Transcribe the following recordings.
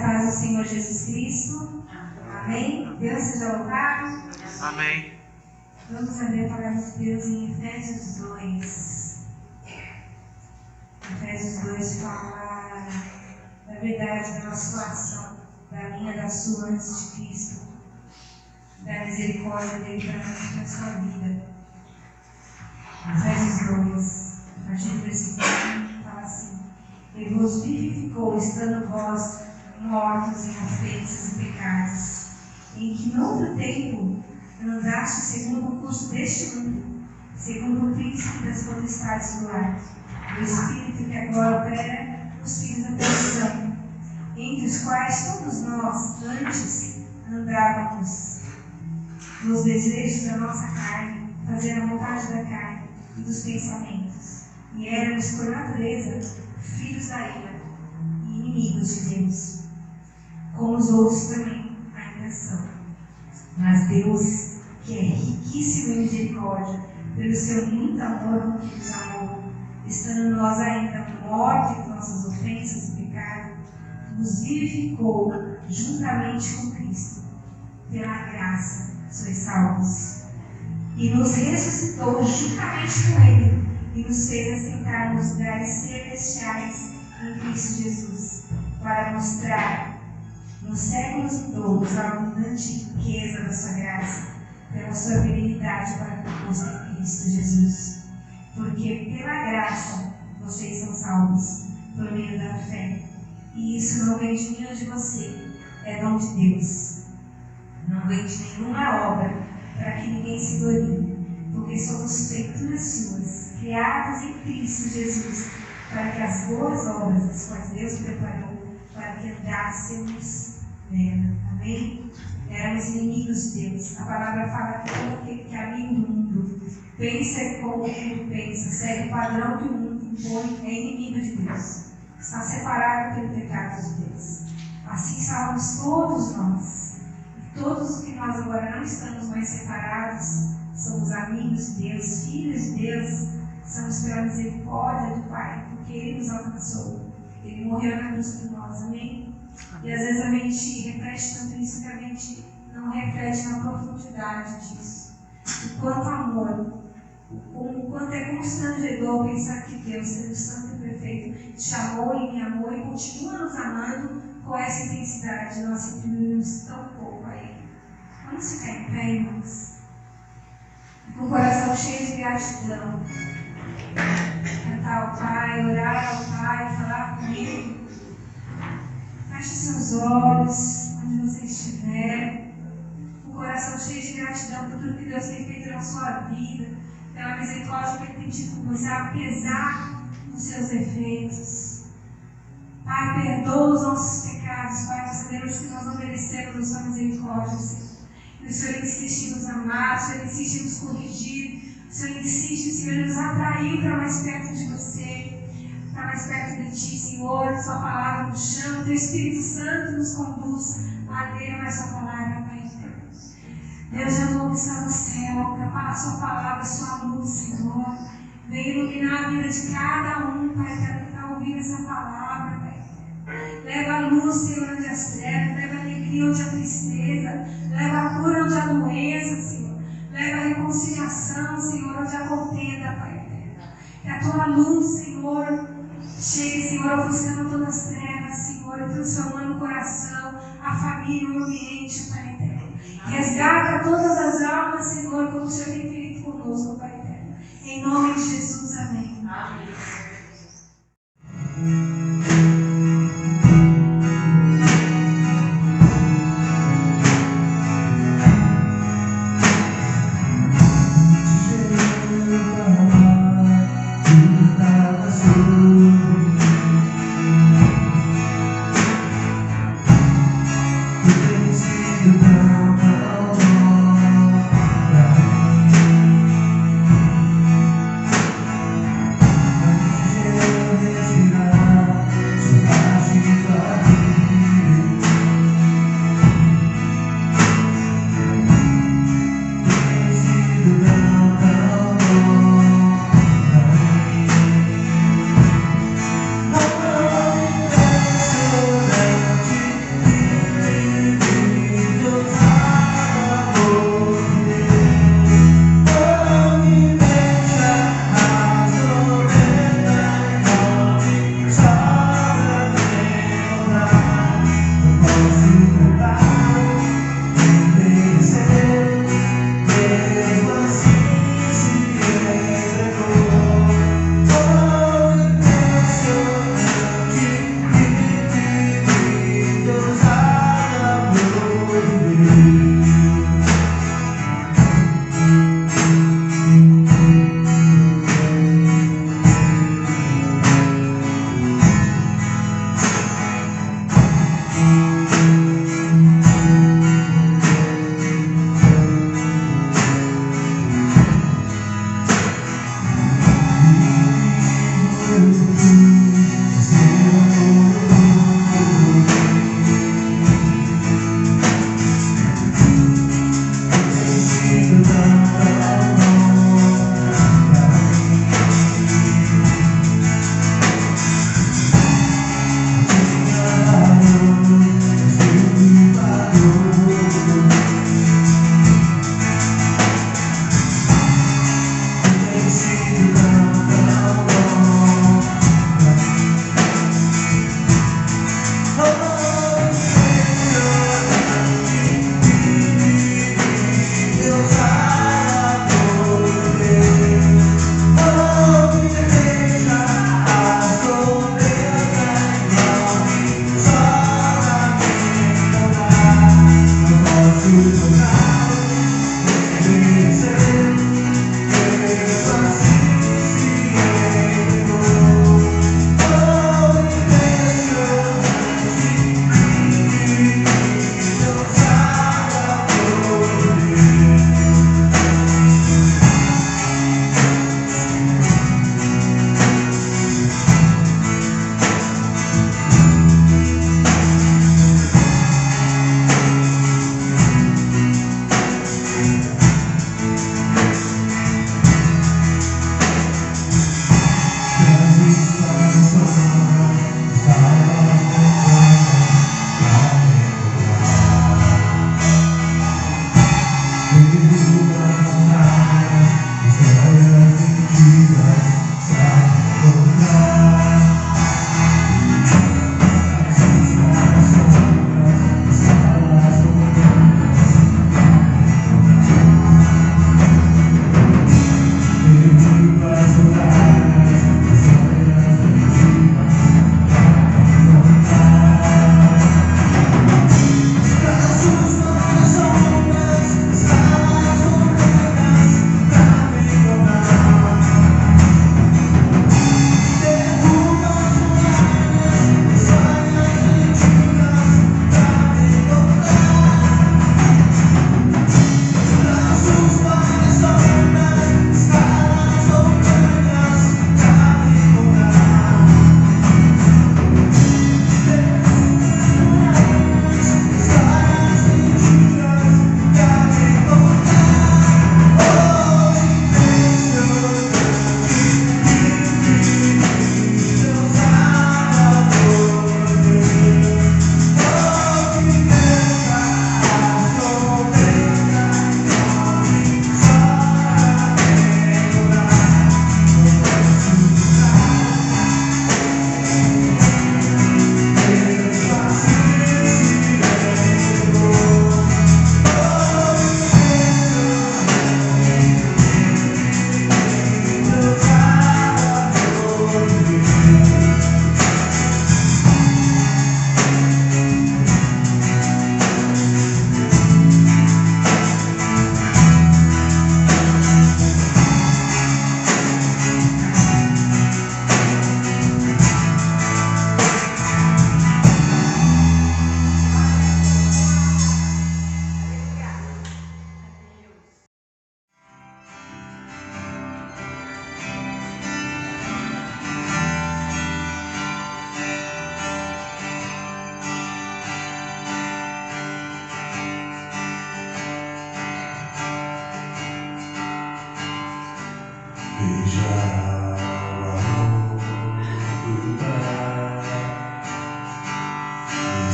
paz do Senhor Jesus Cristo. Amém? Deus seja louvado. Amém. Vamos abrir a palavra de Deus em Efésios 2. Efésios 2 fala da verdade da nossa salvação, da minha, da sua antes de Cristo, da misericórdia dele para a sua vida. Efésios 2, a partir do versículo 1, fala assim: Ele vos vivificou, estando vós mortos em ofensas e pecados, em que no outro tempo andaste segundo o curso deste mundo, segundo o príncipe das potestades do ar, o espírito que agora opera nos filhos da perdição, entre os quais todos nós antes andávamos nos desejos da nossa carne, fazendo a vontade da carne e dos pensamentos, e éramos por natureza filhos da ira e inimigos de Deus, como os outros também ainda são. Mas Deus, que é riquíssimo em misericórdia, pelo seu muito amor que nos amou, estando nós ainda mortos em nossas ofensas e pecados, nos vivificou juntamente com Cristo. Pela graça sois salvos. E nos ressuscitou juntamente com Ele, e nos fez assentar nos lugares celestiais em Cristo Jesus, para mostrar nos séculos vindouros a abundante riqueza da sua graça, pela sua habilidade para conosco em Cristo Jesus. Porque pela graça vocês são salvos, por meio da fé. E isso não vem de mim ou de você, é dom de Deus. Não vem de nenhuma obra, para que ninguém se glorie, porque somos feituras suas, criados em Cristo Jesus, para que as boas obras, as quais Deus preparou, para que andássemos nela. Amém? Éramos inimigos de Deus. A palavra fala que todo aquele que é amigo do mundo pensa como o mundo pensa, segue o padrão que o mundo impõe, é inimigo de Deus. Está separado pelo pecado de Deus. Assim estávamos todos nós. E todos os que nós agora não estamos mais separados, somos amigos de Deus, filhos de Deus, somos pela misericórdia do Pai, porque Ele nos alcançou. Ele morreu na cruz por nós, amém? E às vezes a gente repete tanto isso que a gente não reflete na profundidade disso. O quanto amor, o quanto é constrangedor pensar que Deus, sendo santo e perfeito, te amou e me amou e continua nos amando com essa intensidade. Nós sentimos tão pouco a Ele. Vamos ficar em pé, irmãos? Com o coração cheio de gratidão. Cantar ao Pai, orar ao Pai, falar com Ele. Feche seus olhos, onde você estiver, com o coração cheio de gratidão por tudo que Deus tem feito na sua vida, pela misericórdia que Ele tem tido com você, apesar dos seus defeitos. Pai, perdoa os nossos pecados, Pai, nós sabemos que nós não merecemos a sua misericórdia, Senhor. E o Senhor insiste em nos amar, o Senhor insiste em nos corrigir, o Senhor insiste, o Senhor nos atraiu para mais perto de você. Para mais perto de Ti, Senhor, Sua palavra nos chama, Teu Espírito Santo nos conduz a ler mais Sua palavra, Pai. Deus, já não está no céu, prepara a Sua palavra, a Sua luz, Senhor. Vem iluminar a vida de cada um, Pai, que está ouvindo essa palavra, Pai. Leva a luz, Senhor, onde as trevas, leva a alegria onde a tristeza, leva a cura onde a doença, Senhor. Leva a reconciliação, Senhor, onde a contenda, Pai. Que a Tua luz, Senhor, chegue, Senhor, ofuscando todas as trevas, Senhor, e transformando o coração, a família, o ambiente, Pai eterno. Resgata todas as almas, Senhor, como o Senhor tem feito conosco, Pai eterno. Em nome de Jesus, amém. Amém.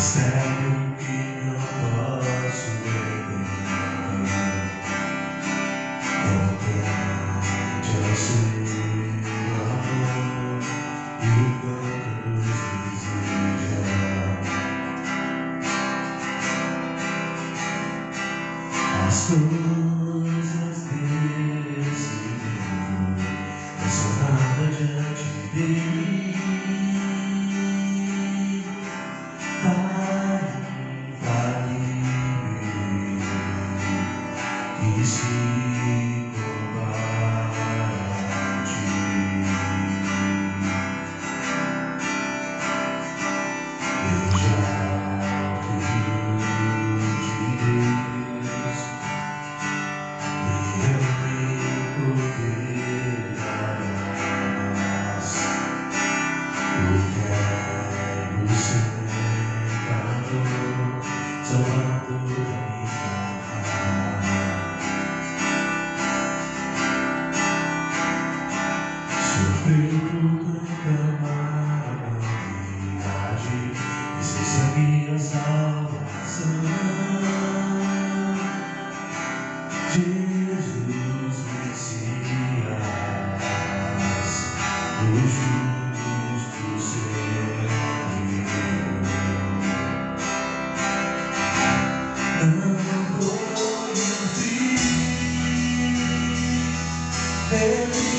Mistério que não posso entender, comprende ao seu amor e o quanto nos deseja. As coisas desse mundo não são nada diante dele. E se compara a ti, veja o Filho de Deus, e eu me confiarás. Eu quero ser pecador, salvador da minha alma. Sofreu por clamar a humanidade, esse sangue a salvação. Jesus Messias, o justo Senhor. Não foi um fim, ele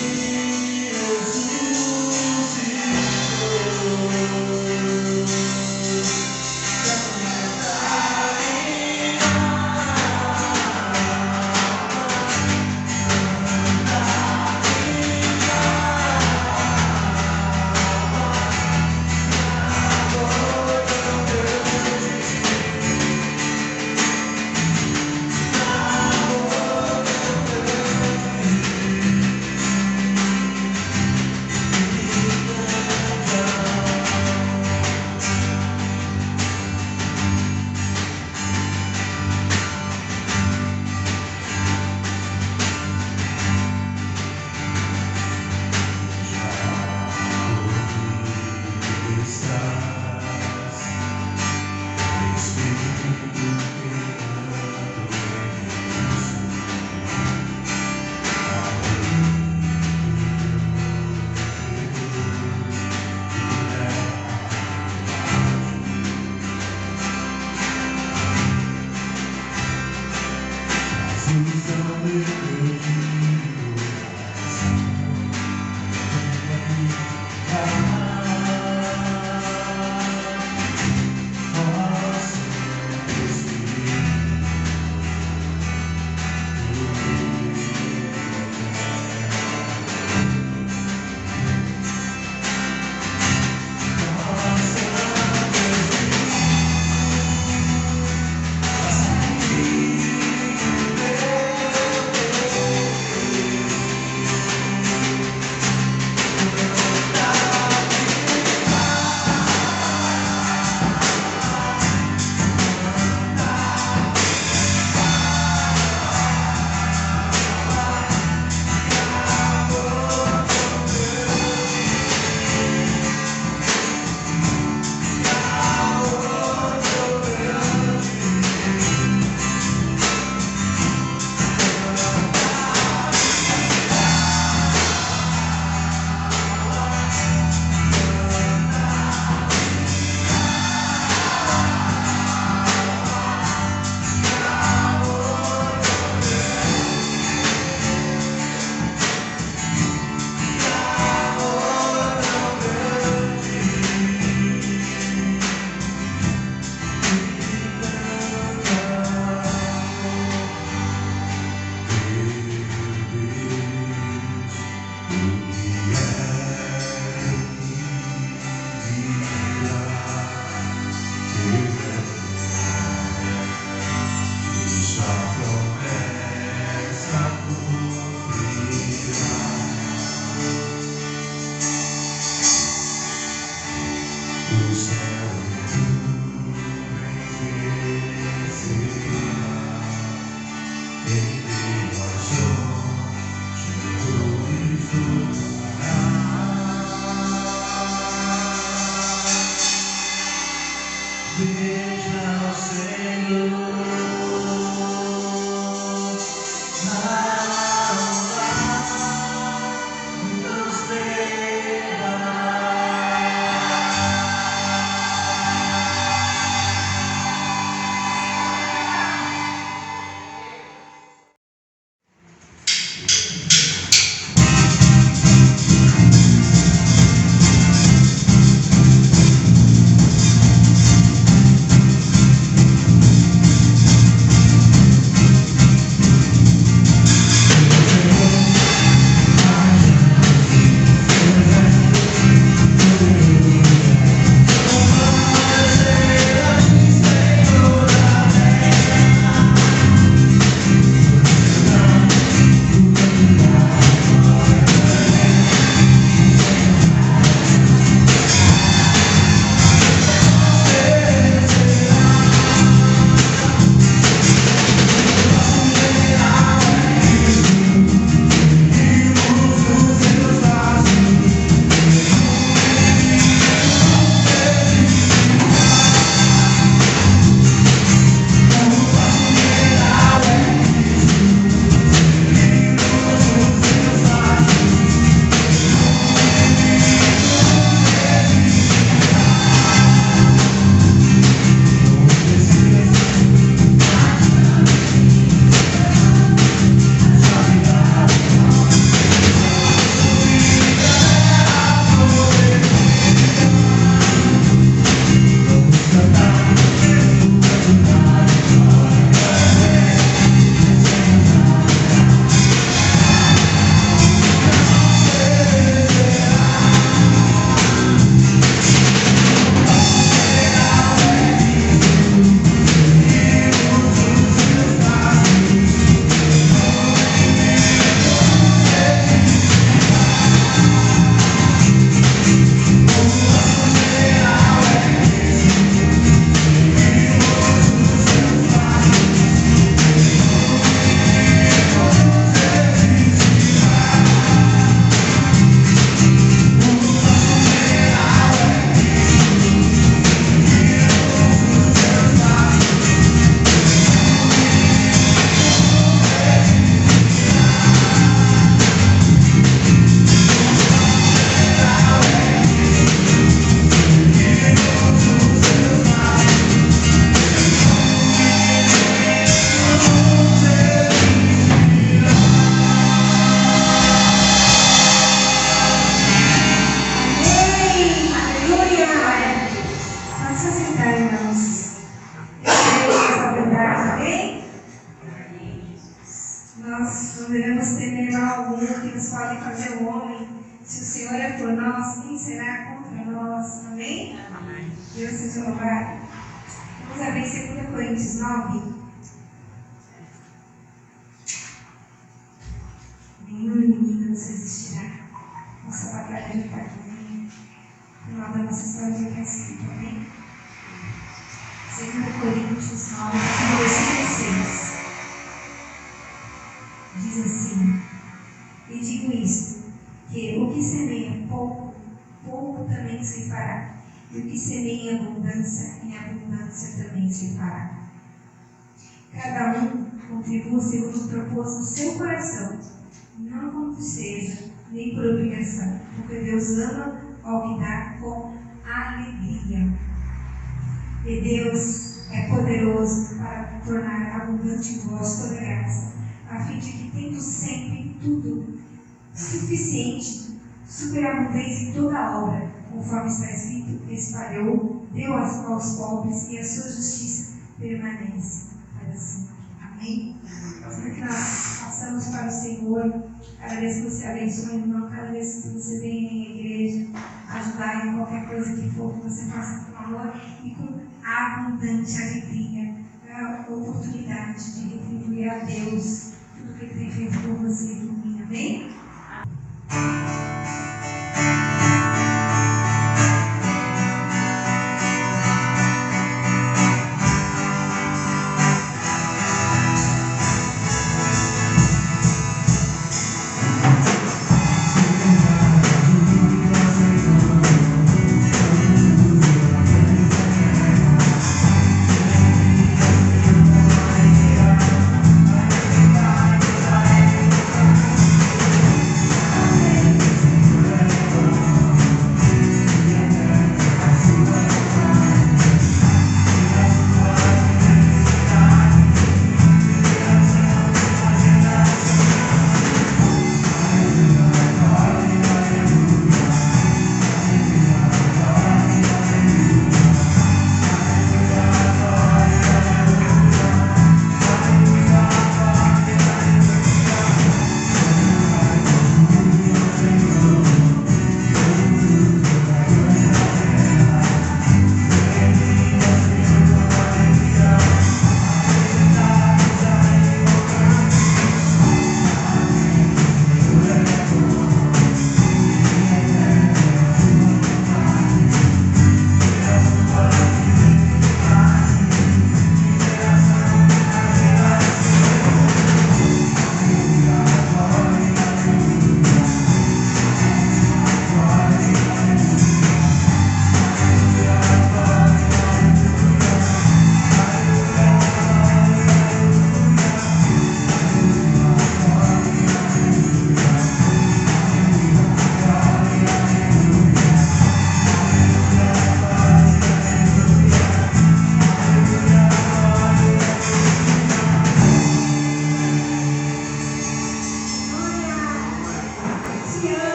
Yeah. fazer o homem. Se o Senhor é por nós, quem será contra nós? Amém? Amém. Deus seja louvado. Vamos abrir 2 Coríntios 9. Nenhum inimigo nos resistirá. Nossa batalha já está ganha. O final da nossa história já está escrito. Amém? 2 Coríntios 9, versículo 6. Diz assim: e digo isto, que o que semeia pouco, pouco também se fará, e o que semeia em abundância também se fará. Cada um contribua segundo o propósito do seu coração, não com tristeza, nem por obrigação, porque Deus ama ao que dá com alegria. E Deus é poderoso para tornar abundante em vós toda graça, a fim de que, tendo sempre tudo suficiente, superabundância em toda obra, conforme está escrito, espalhou, deu aos pobres, e a sua justiça permanece para sempre. Amém? Sempre que nós passamos para o Senhor, cada vez que você abençoa o irmão, cada vez que você vem em igreja, ajudar em qualquer coisa que for, que você faça com amor e com abundante alegria, a oportunidade de retribuir a Deus tudo que Ele tem feito por você e por mim. Amém?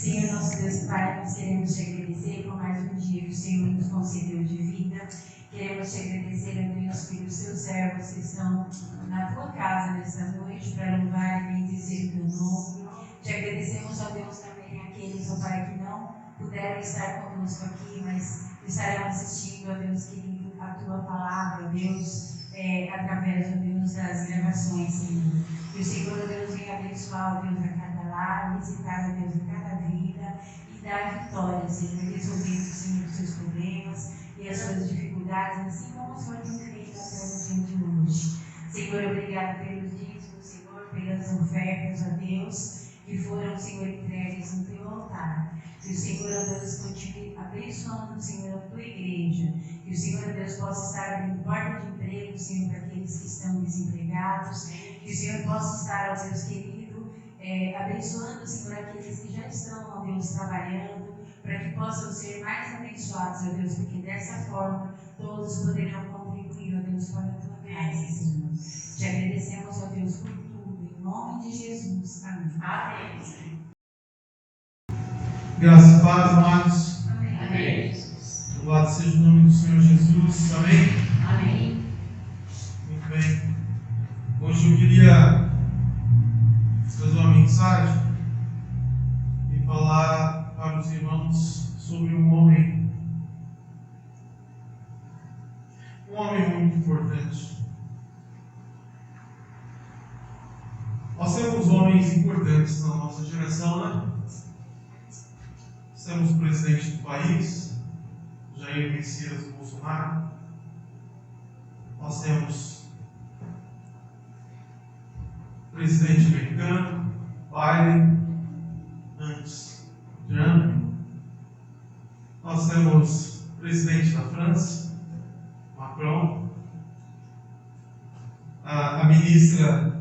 Senhor, nosso Deus Pai, nós queremos te agradecer por mais um dia que o Senhor nos concedeu de vida. Queremos te agradecer, ó Deus, pelos teus servos que estão na tua casa nesta noite para louvar e bendizer o teu nome. Te agradecemos, ó Deus, também aqueles, ó Pai, que não puderam estar conosco aqui, mas estarão assistindo, ó Deus querido, a tua palavra, ó Deus, através, ó Deus, das gravações, Senhor. Que o Senhor, ó Deus, venha abençoar, ó Deus, a cada lar, visitar, ó Deus, a cada vida e dar vitória, Senhor, resolvendo, Senhor, os seus problemas e as suas dificuldades, assim como o Senhor tem feito até o dia de hoje. Senhor, obrigado pelos dízimos, Senhor, pelas ofertas, ó Deus, que foram, Senhor, entregues no teu altar. Que o Senhor, ó Deus, continue abençoando, Senhor, a tua igreja. Que o Senhor, ó Deus, possa estar abrindo porta de emprego, Senhor, para aqueles que estão desempregados. Que o Senhor possa estar, ó Deus querido, abençoando, Senhor, aqueles que já estão, ó Deus, trabalhando, para que possam ser mais abençoados, ó Deus, porque dessa forma todos poderão contribuir, ó Deus, para a tua casa, Senhor. Te agradecemos, ó Deus, por tudo, em nome de Jesus. Amém. Amém. Graças e paz, amados. Amém. Louvado seja o nome do Senhor Jesus. Amém? Amém. Muito bem. Hoje eu queria trazer uma mensagem e falar para os irmãos sobre um homem. Um homem muito importante. Nós temos homens importantes na nossa geração, né? Temos o presidente do país, Jair Messias Bolsonaro. Nós temos o presidente americano, Biden, antes Trump. Nós temos o presidente da França, Macron. A ministra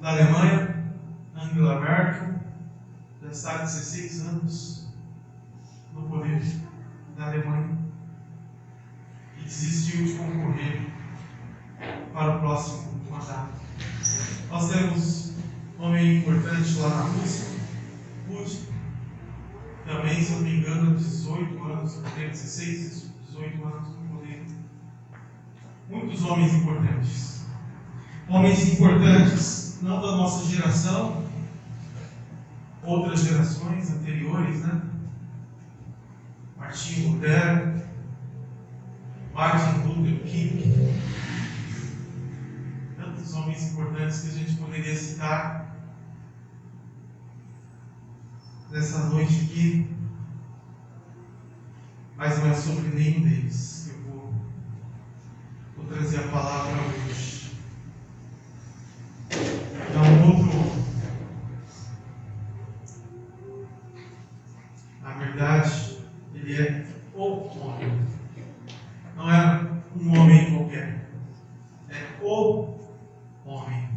da Alemanha, Angela Merkel, já está há 16 anos no poder da Alemanha e desistiu de concorrer para o próximo mandato. Nós temos um homem importante lá na Rússia, Putin, também, se eu não me engano, 18 anos, 16, 18 anos no poder. Muitos homens importantes. Homens importantes, não da nossa geração, outras gerações anteriores, né? Martin Lutero, Martin Luther King, tantos homens importantes que a gente poderia citar nessa noite aqui, mas não é sobre nenhum deles que eu vou trazer a palavra hoje. É um outro. Na verdade, ele é o homem. Não é um homem qualquer. É o homem.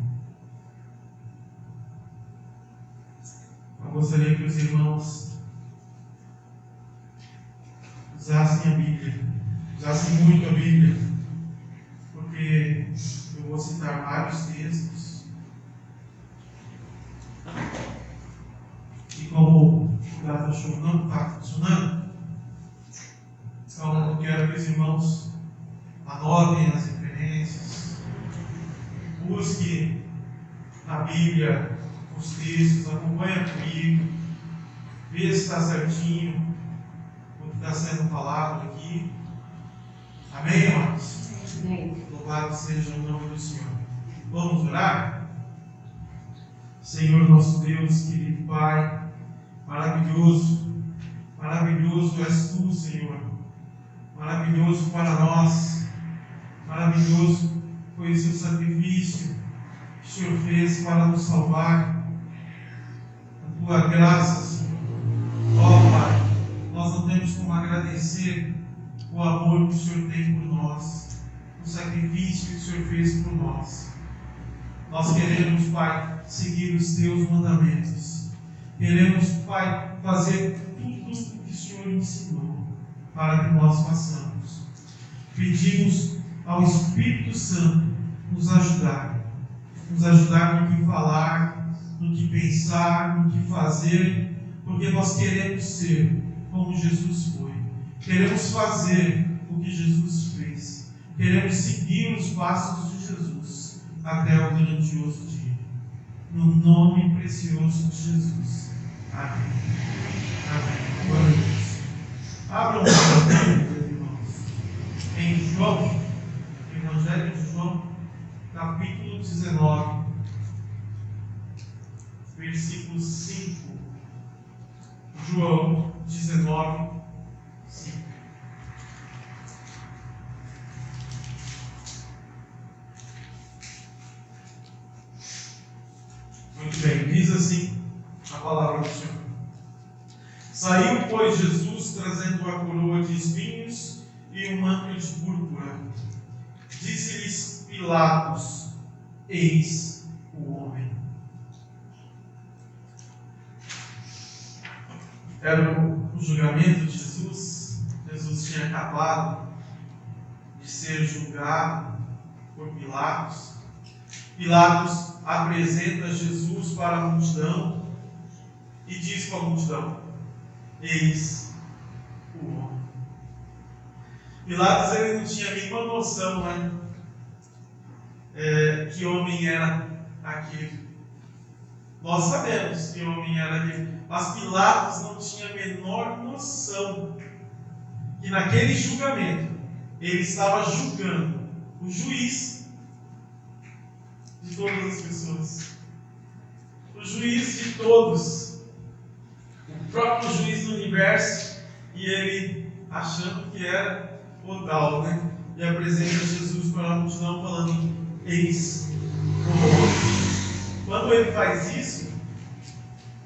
Eu gostaria que os irmãos usassem a Bíblia. Usassem muito a Bíblia. Porque eu vou citar vários textos. E como o data show não está funcionando, então eu quero que os irmãos anotem as referências, busquem na Bíblia os textos, acompanhem comigo, vê se está certinho o que está sendo falado aqui. Amém, amados? Amém. Louvado seja o nome do Senhor. Vamos orar? Senhor nosso Deus, querido Pai, maravilhoso, maravilhoso és Tu, Senhor, maravilhoso para nós, maravilhoso foi o Seu sacrifício que o Senhor fez para nos salvar, a Tua graça, Senhor. Ó Pai, nós não temos como agradecer o amor que o Senhor tem por nós, o sacrifício que o Senhor fez por nós. Nós queremos, Pai, seguir os Teus mandamentos. Queremos, Pai, fazer tudo o que o Senhor ensinou para que nós façamos. Pedimos ao Espírito Santo nos ajudar no que falar, no que pensar, no que fazer, porque nós queremos ser como Jesus foi. Queremos fazer o que Jesus fez. Queremos seguir os passos de Jesus até o grandioso dia. No nome precioso de Jesus. Amém. Amém. Glória a Deus. Abram a Bíblia, irmãos, em João, Evangelho de João, capítulo 19, versículo 5. João 19, 5. Muito bem, diz assim a palavra do Senhor. Saiu, pois, Jesus trazendo a coroa de espinhos e um manto de púrpura. Disse-lhes Pilatos: eis o homem. Era o julgamento de Jesus. Jesus tinha acabado de ser julgado por Pilatos. Pilatos apresenta Jesus para a multidão e diz para a multidão: eis o homem. Pilatos ele não tinha nenhuma noção, né? Que homem era aquele. Nós sabemos que homem era aquele, mas Pilatos não tinha a menor noção que naquele julgamento ele estava julgando o juiz de todas as pessoas, o juiz de todos, o próprio juiz do universo, e ele achando que era o tal, né? E apresenta Jesus para a multidão falando: eis o homem. Quando ele faz isso,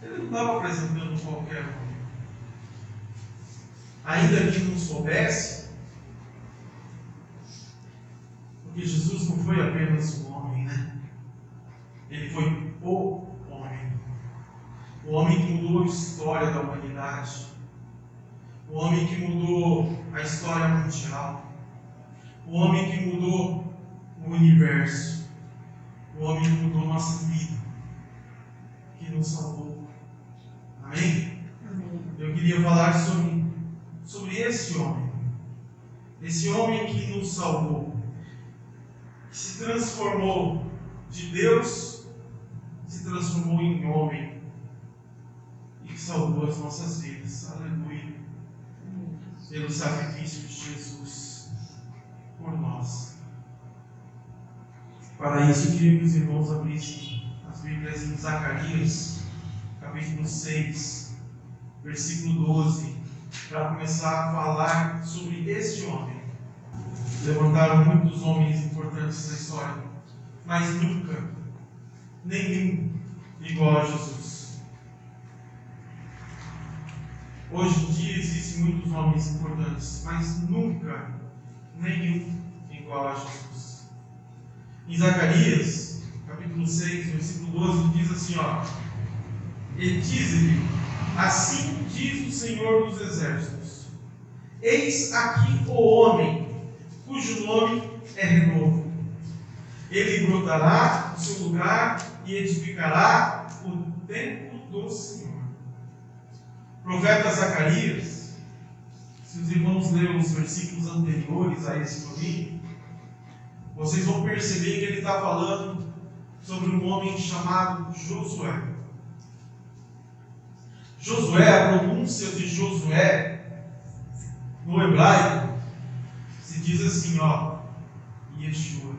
ele não estava apresentando qualquer homem. Ainda que não soubesse, porque Jesus não foi apenas um homem, né? Ele foi o homem. O homem que mudou a história da humanidade. O homem que mudou a história mundial. O homem que mudou o universo. O homem que mudou nossa vida. Que nos salvou. Amém? Amém. Eu queria falar sobre esse homem. Esse homem que nos salvou. Que se transformou de Deus, se transformou em homem. E que salvou as nossas vidas. Aleluia. Pelo sacrifício de Jesus por nós. Para isso, eu queria que os irmãos abrissem as Bíblias em Zacarias, capítulo 6, versículo 12, para começar a falar sobre este homem. Levantaram muitos homens importantes na história, mas nunca nenhum igual a Jesus. Hoje em dia existem muitos homens importantes, mas nunca nenhum igual a Jesus. Em Zacarias, capítulo 6, versículo 12, diz assim, ó: e diz-lhe: assim diz o Senhor dos Exércitos, eis aqui o homem, cujo nome é renovo. Ele brotará do seu lugar e edificará o templo do Senhor. Profeta Zacarias, se os irmãos leram os versículos anteriores a esse domínio, vocês vão perceber que ele está falando sobre um homem chamado Josué. Josué, a pronúncia de Josué no hebraico se diz assim, ó: Yeshua.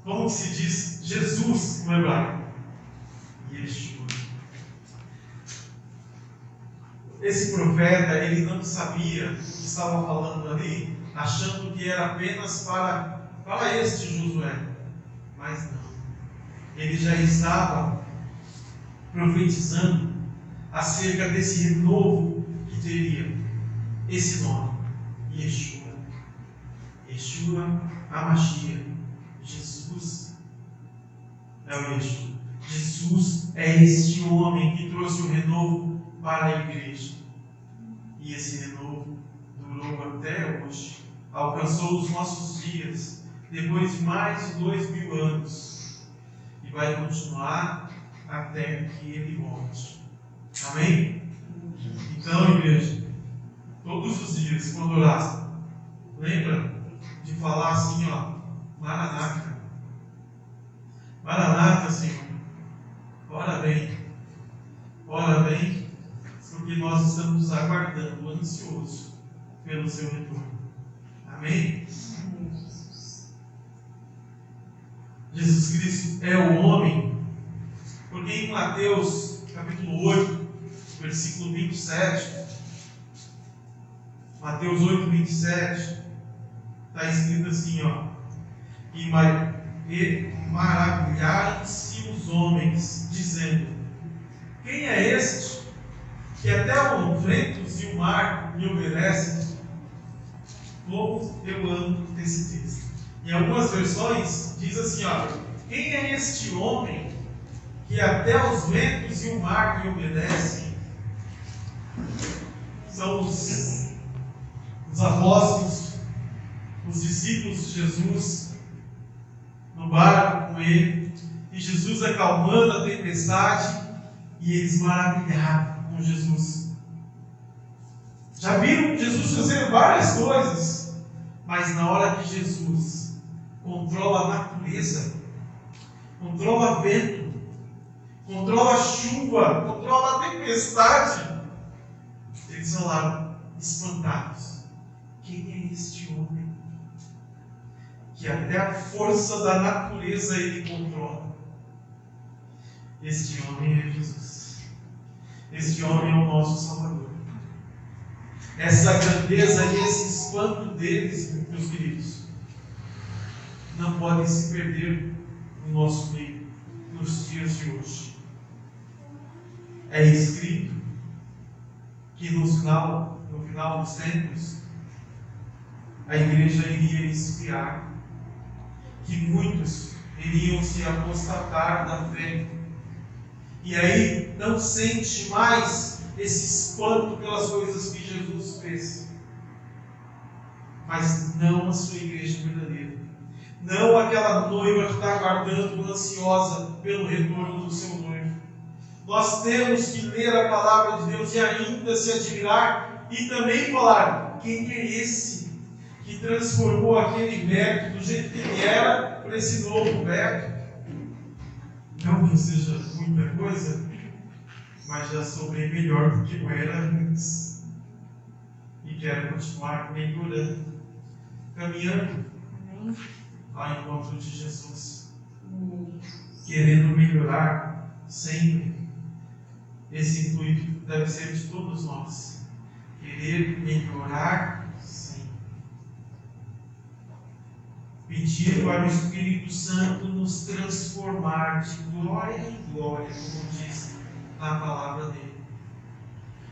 Como que se diz Jesus no hebraico? Yeshua. Esse profeta, ele não sabia o que estava falando ali, achando que era apenas para este Josué. Mas não. Ele já estava profetizando acerca desse renovo que teria esse nome, Yeshua. Yeshua HaMashiach. Jesus é o Yeshua. Jesus é este homem que trouxe o renovo para a igreja. E esse renovo durou até hoje. Alcançou os nossos dias, depois de mais de 2000 anos. E vai continuar até que ele volte. Amém? Então, igreja, todos os dias, quando orar, lembra de falar assim, ó: Maranata. Maranata, Senhor. Ora bem, porque nós estamos aguardando, ansioso pelo seu retorno. Amém? Jesus Cristo é o homem, porque em Mateus capítulo 8, versículo 27, Mateus 8, 27, está escrito assim, ó: e maravilharam-se os homens, dizendo: quem é este que até os ventos e o mar lhe obedecem? Como eu amo esse texto. Em algumas versões diz assim, ó: quem é este homem que até os ventos e o mar lhe obedecem? São os apóstolos, os discípulos de Jesus, Jesus acalmando a tempestade e eles maravilharam com Jesus. Já viram Jesus fazer várias coisas, mas na hora que Jesus controla a natureza, controla vento, controla a chuva, controla a tempestade, eles falaram, espantados: quem é este homem que até a força da natureza ele controla? Este homem é Jesus. Este homem é o nosso Salvador. Essa grandeza e esse espanto deles, meus queridos, não podem se perder no nosso meio, nos dias de hoje. É escrito que no final dos tempos, a igreja iria esfriar, que muitos iriam se apostatar da fé. E aí não sente mais esse espanto pelas coisas que Jesus fez. Mas não a sua igreja verdadeira. Não aquela noiva que está aguardando, ansiosa pelo retorno do seu noivo. Nós temos que ler a palavra de Deus e ainda se admirar e também falar: quem é esse que transformou aquele Beto do jeito que ele era para esse novo Beto? Não que seja muita coisa, mas já sou bem melhor do que eu era antes. E quero continuar melhorando, caminhando ao encontro de Jesus, querendo melhorar sempre. Esse intuito deve ser de todos nós, querer melhorar sempre. Pedir para o Espírito Santo nos transformar de glória em glória, como diz na palavra dele.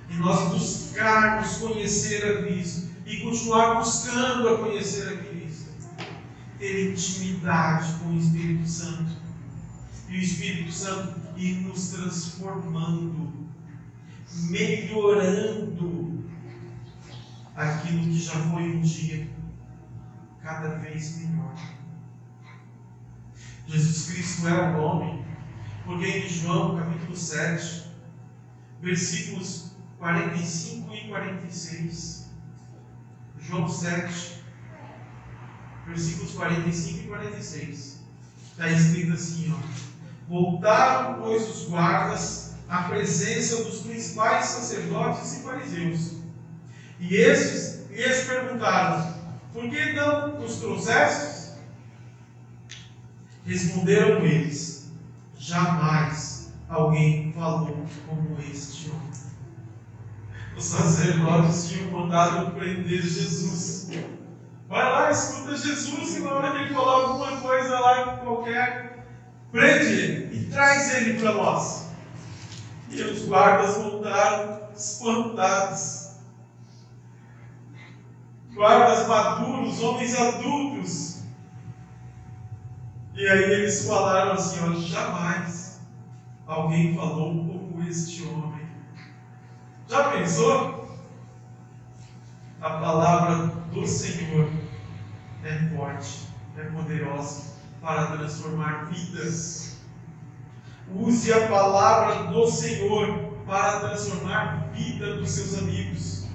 E nós buscarmos conhecer a Cristo e continuar buscando a conhecer a Cristo. Ter intimidade com o Espírito Santo. E o Espírito Santo ir nos transformando, melhorando aquilo que já foi um dia, cada vez melhor. Jesus Cristo é o nome, porque em João capítulo 7, versículos 45 e 46, João 7, versículos 45 e 46, está escrito assim, ó: voltaram, pois, os guardas à presença dos principais sacerdotes e fariseus. E estes lhes perguntaram: por que não os trouxestes? Responderam eles: jamais alguém falou como este homem. Os sacerdotes tinham mandado prender Jesus. Vai lá, escuta Jesus, e na hora que ele falar alguma coisa lá qualquer, prende ele e traz ele para nós. E os guardas voltaram espantados. Guardas maduros, homens adultos. E aí eles falaram assim: ó, jamais alguém falou como este homem. Já pensou? A palavra do Senhor é forte, é poderosa para transformar vidas. Use a palavra do Senhor para transformar a vida dos seus amigos,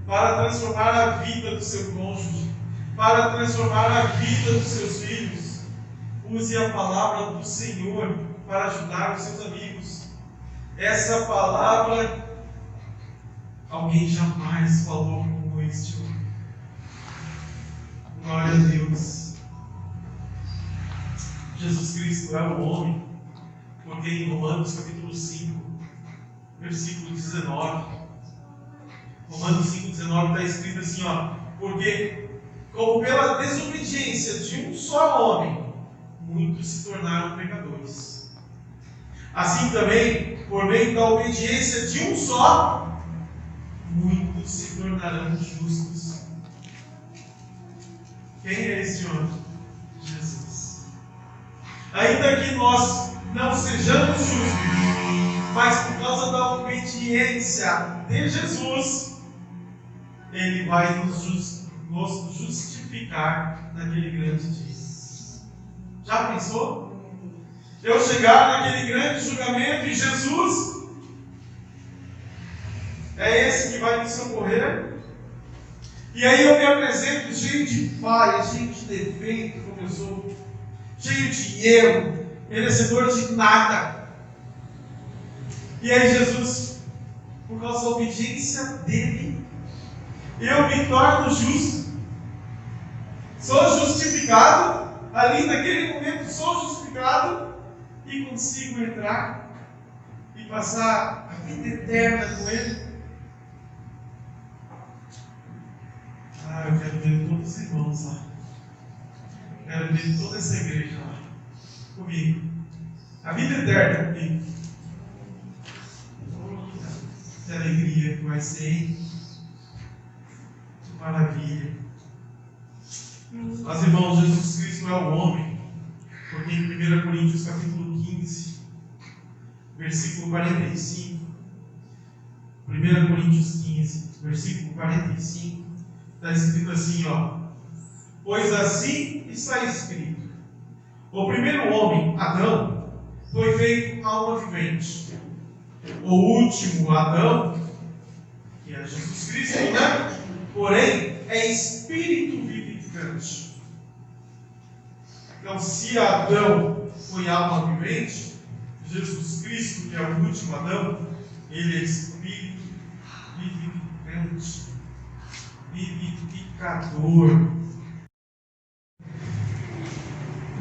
para transformar a vida do seu cônjuge, para transformar a vida dos seus filhos. Use a palavra do Senhor para ajudar os seus amigos. Essa palavra, alguém jamais falou como este homem. Glória a Deus. Jesus Cristo é o homem, porque em Romanos capítulo 5, versículo 19, Romanos 5,19 está escrito assim, ó: porque como pela desobediência de um só homem, muitos se tornaram pecadores, assim também, por meio da obediência de um só, muitos se tornarão justos. Quem é esse homem? Jesus. Ainda que nós não sejamos justos, mas por causa da obediência de Jesus, Ele vai nos justificar naquele grande dia. Já pensou? Eu chegar naquele grande julgamento e Jesus é esse que vai me socorrer. E aí eu me apresento cheio de falha, cheio de defeito, como eu sou, cheio de erro, merecedor de nada. E aí Jesus, por causa da obediência dele, eu me torno justo. Sou justificado, ali naquele momento sou justificado e consigo entrar e passar a vida eterna com ele. Eu quero ver todos os irmãos lá. Quero ver toda essa igreja lá comigo. A vida eterna comigo. Que alegria que vai ser, hein? Que maravilha. Mas, irmãos, Jesus Cristo é o homem. Porque em 1 Coríntios capítulo 15, versículo 45. 1 Coríntios 15, versículo 45. Está escrito assim, ó. Pois assim está escrito: o primeiro homem, Adão, foi feito alma vivente. O último Adão, que é Jesus Cristo, né? Porém, é espírito vivificante. Então, se Adão foi alma vivente, Jesus Cristo, que é o último Adão, ele é espírito vivificante, vivificador.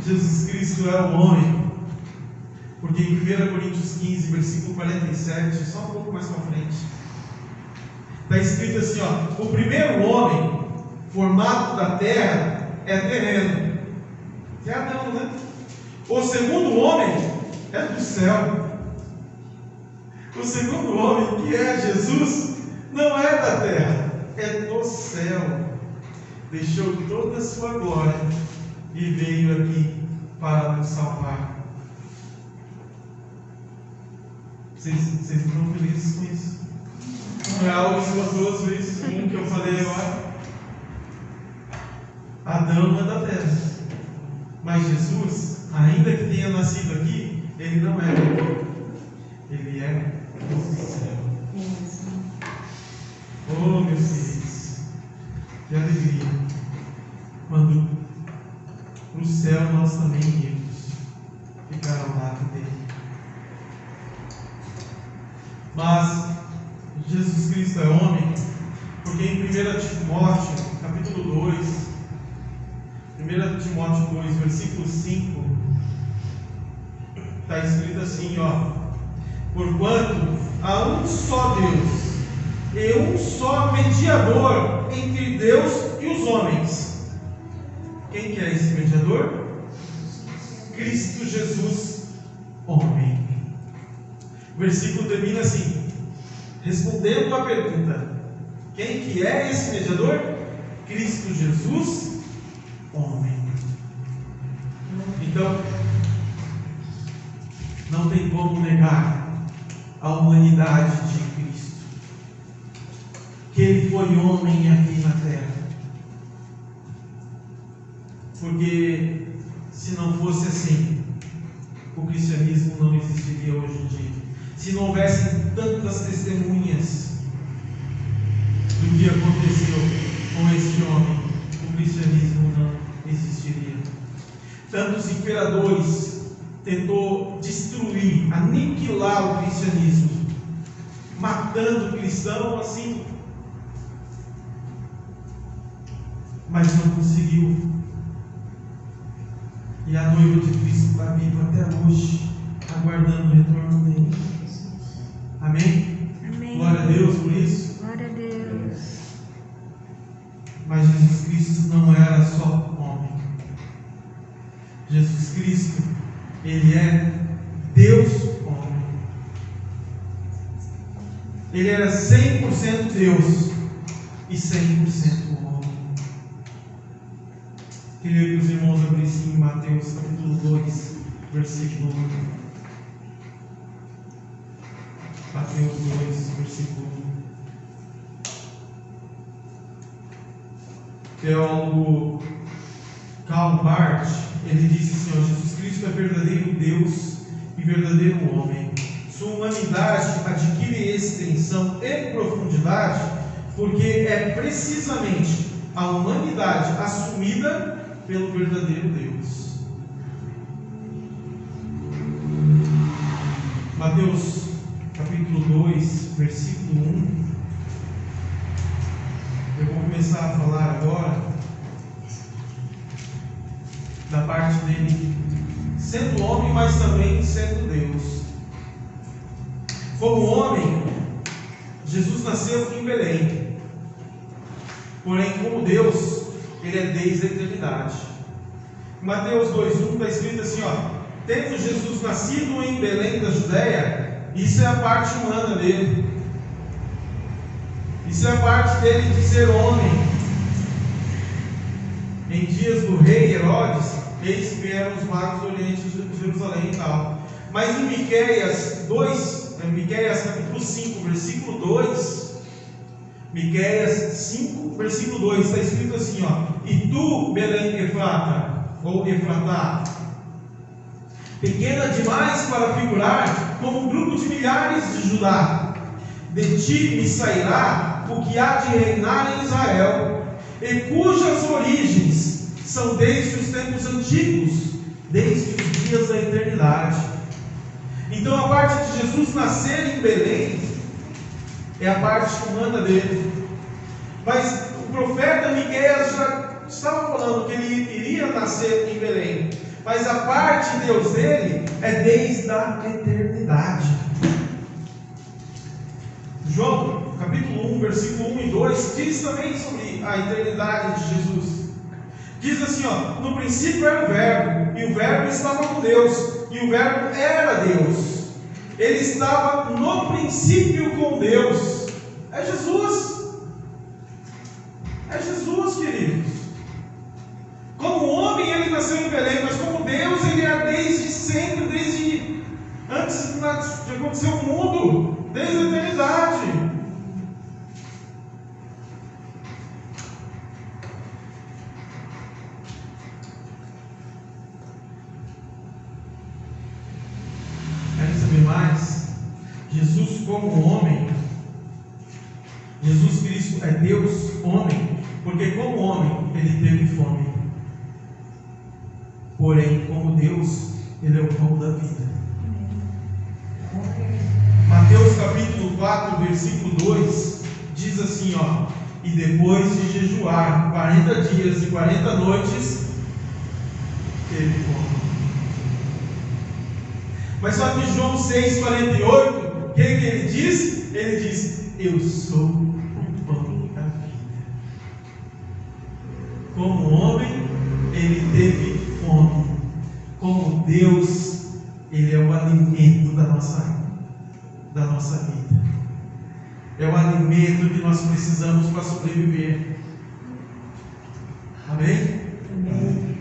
Jesus Cristo é o homem, porque em 1 Coríntios 15, versículo 47, só um pouco mais para frente, está escrito assim, ó: o primeiro homem formado da terra é terreno, que é Adão, né? O segundo homem é do céu. O segundo homem, que é Jesus, não é da terra, é do céu. Deixou toda a sua glória e veio aqui para nos salvar. Vocês estão felizes com isso? Não é algo espantoso isso? Um que eu falei agora. Adão é da terra, mas Jesus, ainda que tenha nascido aqui, ele não é daqui. Ele é do céu. Oh, meus queridos, que alegria quando para o céu nós também irmos ficar ao lado dele. Mas Jesus Cristo é homem, porque em 1 Timóteo, capítulo 2, 1 Timóteo 2, versículo 5, está escrito assim, ó: porquanto há um só Deus e um só mediador entre Deus e os homens. Quem que é esse mediador? Cristo Jesus, homem. O versículo termina assim, respondendo à pergunta: quem que é esse mediador? Cristo Jesus, homem. Então, não tem como negar a humanidade de Cristo, que ele foi homem aqui na terra. Porque se não fosse assim, o cristianismo não existiria hoje em dia. Se não houvessem tantas testemunhas do que aconteceu com este homem, o cristianismo não existiria. Tantos imperadores tentou destruir, aniquilar o cristianismo, matando o cristão assim, mas não conseguiu. E a noiva de Cristo está viva até hoje, aguardando o retorno dele. Amém? Amém. Glória a Deus por isso. Glória a Deus. Mas Jesus Cristo não era só homem. Jesus Cristo, ele é Deus homem. Ele era 100% Deus e 100% homem. Queria que os irmãos abrissem em Mateus capítulo 2, versículo 1. Mateus 2, versículo 1. Teólogo Karl Barth, ele disse assim, ó, Jesus Cristo é verdadeiro Deus e verdadeiro homem. Sua humanidade adquire extensão e profundidade porque é precisamente a humanidade assumida pelo verdadeiro Deus. Mateus capítulo 2, versículo 1. Eu vou começar a falar agora da parte dele sendo homem, mas também sendo Deus. Como homem, Jesus nasceu em Belém. Porém, como Deus, ele é desde a eternidade. Em Mateus 2:1 está escrito assim, ó: tendo Jesus nascido em Belém da Judéia, isso é a parte humana dele. Isso é a parte dele de ser homem. Em dias do rei Herodes, eis que vieram os magos do Oriente de Jerusalém e tal. Mas em Miqueias capítulo 5, versículo 2, Miqueias 5, versículo 2, está escrito assim, ó: e tu, Belém Efrata, ou Efratá, pequena demais para figurar como um grupo de milhares de Judá, de ti me sairá o que há de reinar em Israel, e cujas origens são desde os tempos antigos, desde os dias da eternidade. Então a parte de Jesus nascer em Belém é a parte humana dele. Mas o profeta Miqueias já estava falando que ele iria nascer em Belém. Mas a parte de Deus dele é desde a eternidade. João, capítulo 1, versículo 1 e 2, diz também sobre a eternidade de Jesus. Diz assim, ó: no princípio era o Verbo, e o Verbo estava com Deus, e o Verbo era Deus. Ele estava no princípio com Deus. É Jesus. É Jesus, queridos. Como homem ele nasceu em Belém, mas como Deus ele é desde sempre, desde antes de acontecer o mundo, desde a eternidade. Querem saber mais? Jesus como homem, Jesus Cristo é Deus homem, porque como homem ele teve fome. Porém, como Deus, ele é o pão da vida. Mateus capítulo 4, versículo 2 diz assim, ó: e depois de jejuar 40 dias e 40 noites, teve fome. Mas só que João 6,48, o que ele diz? Ele diz: eu sou o pão da vida. Como homem, ele teve fome. Como Deus, ele é o alimento da nossa vida. É o alimento que nós precisamos para sobreviver. Amém? Amém.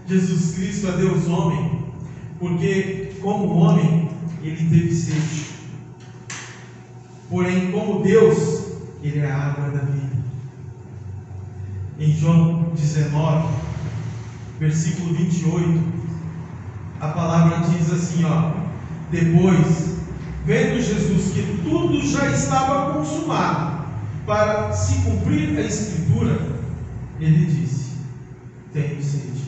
Jesus Cristo é Deus homem, porque como homem ele teve sede. Porém, como Deus, ele é a água da vida. Em João 19, versículo 28, a palavra diz assim, ó: depois, vendo Jesus que tudo já estava consumado, para se cumprir a Escritura, ele disse: tenho sede.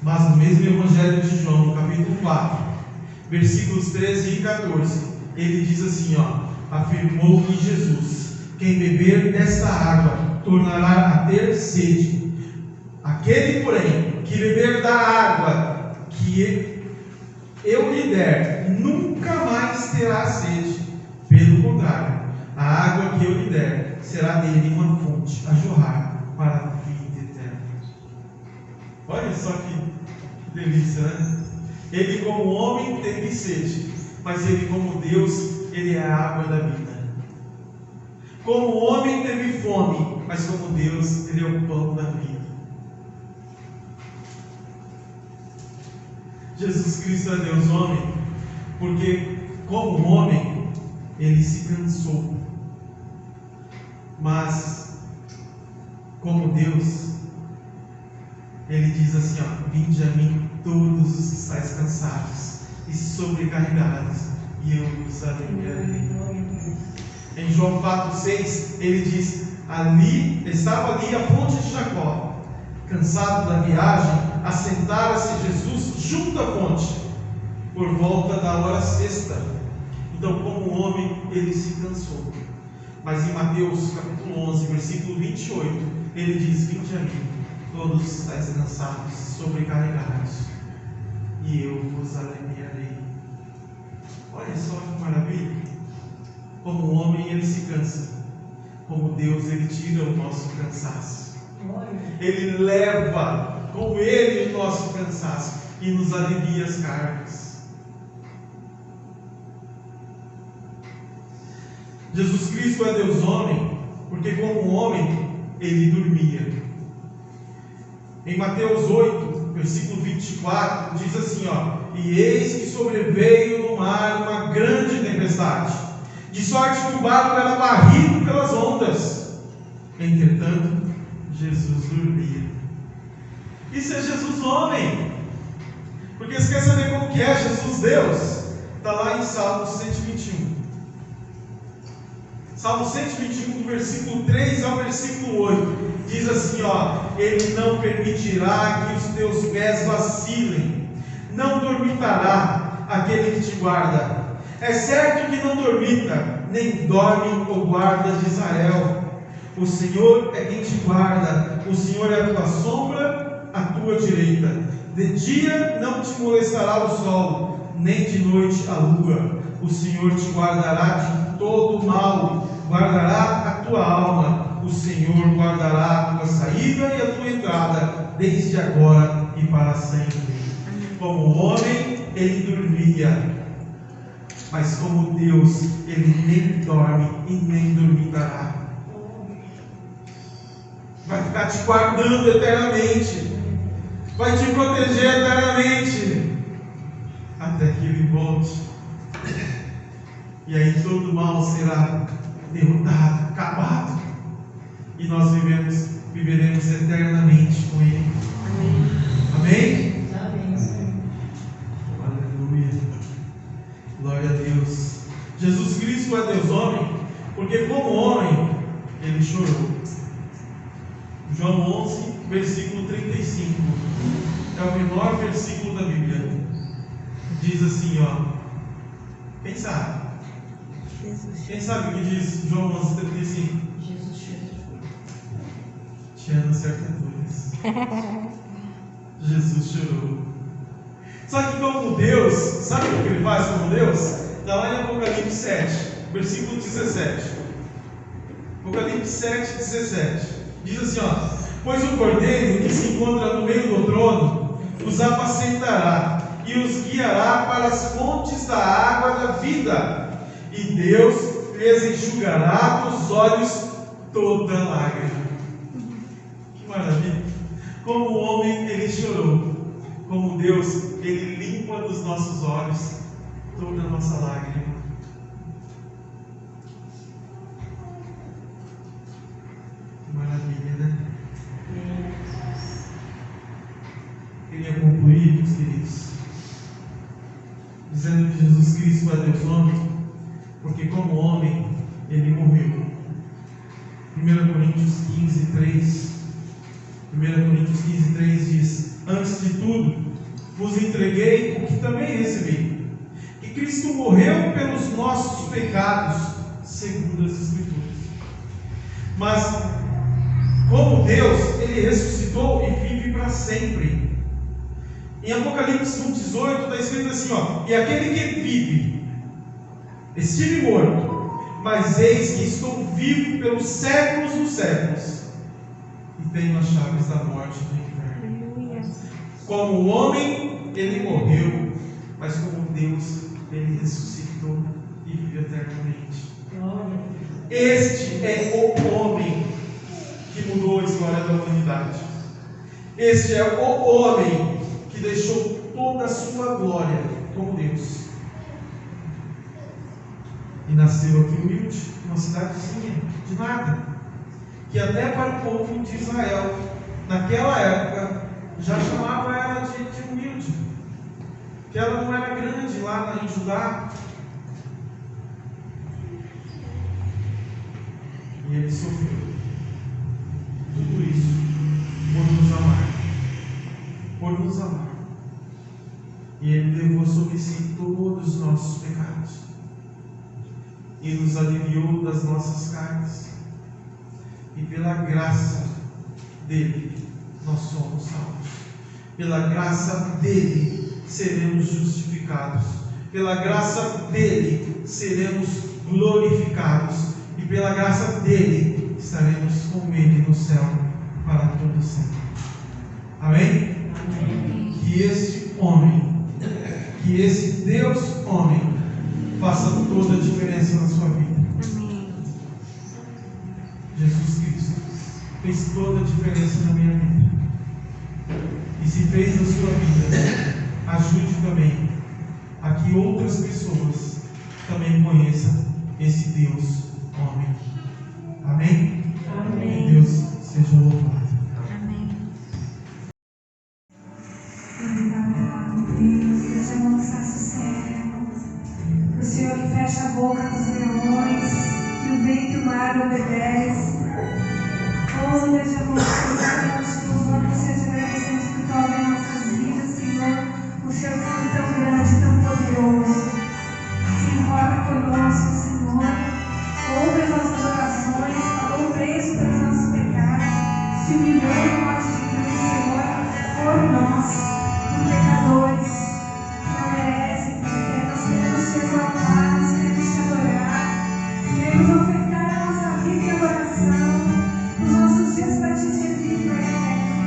Mas no mesmo Evangelho de João, no capítulo 4, versículos 13 e 14, ele diz assim, ó: afirmou-lhe Jesus: quem beber desta água tornará a ter sede. Aquele, porém, que beber da água que eu lhe der, nunca mais terá sede. Pelo contrário, a água que eu lhe der será dele uma fonte a jorrar para a vida eterna. Olha só que delícia, né? Ele como homem teve sede, mas ele como Deus, ele é a água da vida. Como homem teve fome, mas como Deus, ele é o pão da vida. Jesus Cristo é Deus homem, porque como homem, ele se cansou. Mas, como Deus, Ele diz assim, ó: vinde a mim todos os que estáis cansados e sobrecarregados, e eu vos aliviarei. Em João 4,6, ele diz: estava ali a fonte de Jacó. Cansado da viagem, assentara-se Jesus junto à fonte, por volta da hora sexta. Então, como homem, ele se cansou. Mas em Mateus capítulo 11, versículo 28, ele diz: vinde a mim, todos os que estáis cansados, sobrecarregados, e eu vos aliviarei. Olha só que maravilha. Como homem, ele se cansa. Como Deus, ele tira o nosso cansaço. Ele leva com ele o nosso cansaço e nos alivia as cargas. Jesus Cristo é Deus homem, porque como homem, ele dormia. Em Mateus 8, versículo 24, diz assim, ó: e eis que sobreveio no mar uma grande tempestade, de sorte que o barco era barrido pelas ondas. Entretanto, Jesus dormia. Isso é Jesus homem. Porque você quer saber como que é Jesus Deus? Está lá em Salmo 121. Salmo 121, do versículo 3 ao versículo 8. Diz assim, ó: Ele não permitirá que os teus pés vacilem, não dormitará aquele que te guarda. É certo que não dormita, nem dorme o guarda de Israel. O Senhor é quem te guarda, o Senhor é a tua sombra, a tua direita. De dia não te molestará o sol, nem de noite a lua. O Senhor te guardará de todo mal, guardará a tua alma. O Senhor guardará a tua saída e a tua entrada, desde agora e para sempre. Como homem, ele dormia, mas como Deus, ele nem dorme e nem dormitará. Vai ficar te guardando eternamente, vai te proteger eternamente, até que ele volte. E aí todo mal será derrotado, acabado, e nós viveremos eternamente com ele. Amém? Amém. Aleluia. Glória a Deus. Jesus Cristo é Deus homem, porque como homem, ele chorou. João 11, versículo 35. É o menor versículo da Bíblia. Diz assim, ó. Quem sabe? Quem sabe o que diz João 11, 35? Jesus chorou. Tiana Cercaduras. Jesus chorou. Só que como Deus, sabe o que ele faz como Deus? Está lá em Apocalipse 7, versículo 17. Apocalipse 7, 17. Diz assim, ó: pois o cordeiro que se encontra no meio do trono os apacentará e os guiará para as fontes da água da vida, e Deus lhes enxugará dos olhos toda lágrima. Que maravilha! Como o homem, ele chorou. Como Deus, ele limpa dos nossos olhos toda a nossa lágrima. Maravilha, né? Queria concluir, meus queridos, dizendo que Jesus Cristo é Deus homem, porque como homem, ele morreu. 1 Coríntios 15, 3. 1 Coríntios 15, 3 diz: antes de tudo, vos entreguei o que também recebi, que Cristo morreu pelos nossos pecados, segundo as Escrituras. Mas como Deus, ele ressuscitou e vive para sempre. Em Apocalipse 1,18 está escrito assim, ó: e aquele que vive, estive morto, mas eis que estou vivo pelos séculos dos séculos, e tenho as chaves da morte e do inferno. Como homem, ele morreu, mas como Deus, ele ressuscitou e vive eternamente. Este é o homem que mudou a história da humanidade. Este é o homem que deixou toda a sua glória como Deus e nasceu aqui humilde, numa cidadezinha de nada, que até para o povo de Israel, naquela época, já chamava ela de humilde, que ela não era grande lá em Judá. E ele sofreu tudo isso por nos amar, por nos amar. E ele levou sobre si todos os nossos pecados e nos aliviou das nossas cargas. E pela graça dele nós somos salvos. Pela graça dele seremos justificados. Pela graça dele seremos glorificados. E pela graça dele estaremos com ele no céu para todo sempre. Amém? Amém. Que este homem, que esse Deus homem faça toda a diferença na sua vida. Amém. Jesus Cristo fez toda a diferença na minha vida. E se fez na sua vida, ajude também a que outras pessoas também conheçam esse Deus homem. Amém? Amém. Que Deus seja louvado. Amém. Obrigada, Deus. Deus é lançar sossego. O Senhor que fecha a boca dos leões, que o vento e o mar obedecem. Oh, Deus de amor, nós te louvamos, Senhor, te agradecemos por tua obra em nossas vidas, Senhor. O Senhor que é tão grande, tão poderoso. Se importa conosco, Senhor. Ouve as nossas orações, pagou o preço pelos nossos pecados, se humilhou no nosso cruz, Senhor, por nós, por pecadores que não merecem, porque nós queremos te exaltar, nós queremos te adorar, queremos ofertar a nossa vida em oração, os nossos dias para te servir, Pai eterno.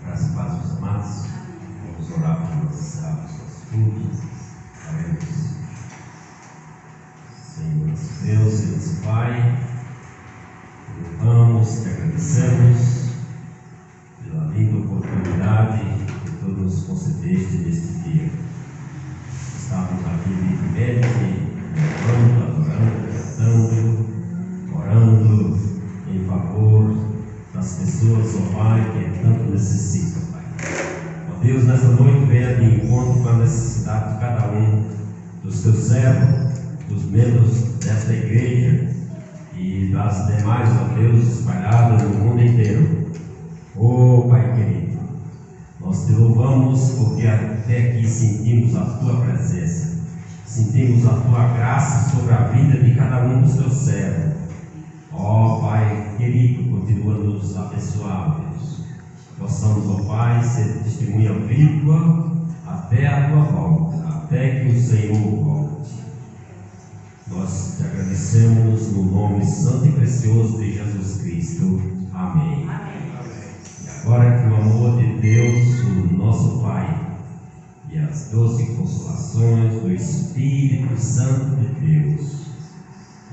Graças a Deus, meus amados, vamos orar pelos sábios das culpas. Oremos. Senhor nosso Deus e nosso Pai, louvamos, te agradecemos pela linda oportunidade que tu nos concedeste neste dia. Estávamos aqui livremente, louvando, adorando, cantando, orando em favor das pessoas, ó Pai, que tanto necessitam, Pai. Ó Deus, nessa noite venha de encontro com a necessidade de cada um dos teus servos, dos membros desta igreja e das demais, ó Deus, espalhadas no mundo inteiro. Ó Pai querido, nós te louvamos porque até aqui sentimos a tua presença, sentimos a tua graça sobre a vida de cada um dos teus servos. Ó Pai querido, continua a nos abençoar, Deus. Possamos, ó Pai, ser testemunha viva até a tua volta, até que o Senhor volte. Nós te agradecemos no nome santo e precioso de Jesus Cristo. Amém. E agora que o amor de Deus, o nosso Pai, e as doce consolações do Espírito Santo de Deus,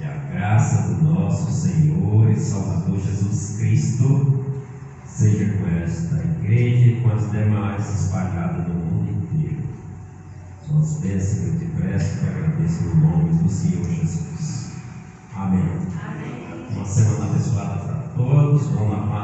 e a graça do nosso Senhor e Salvador Jesus Cristo seja com esta igreja e com as demais espalhadas no mundo inteiro. São as bênçãos que eu te presto e te agradeço no nome do Senhor Jesus. Amém. Uma semana abençoada para todos. Vamos na paz.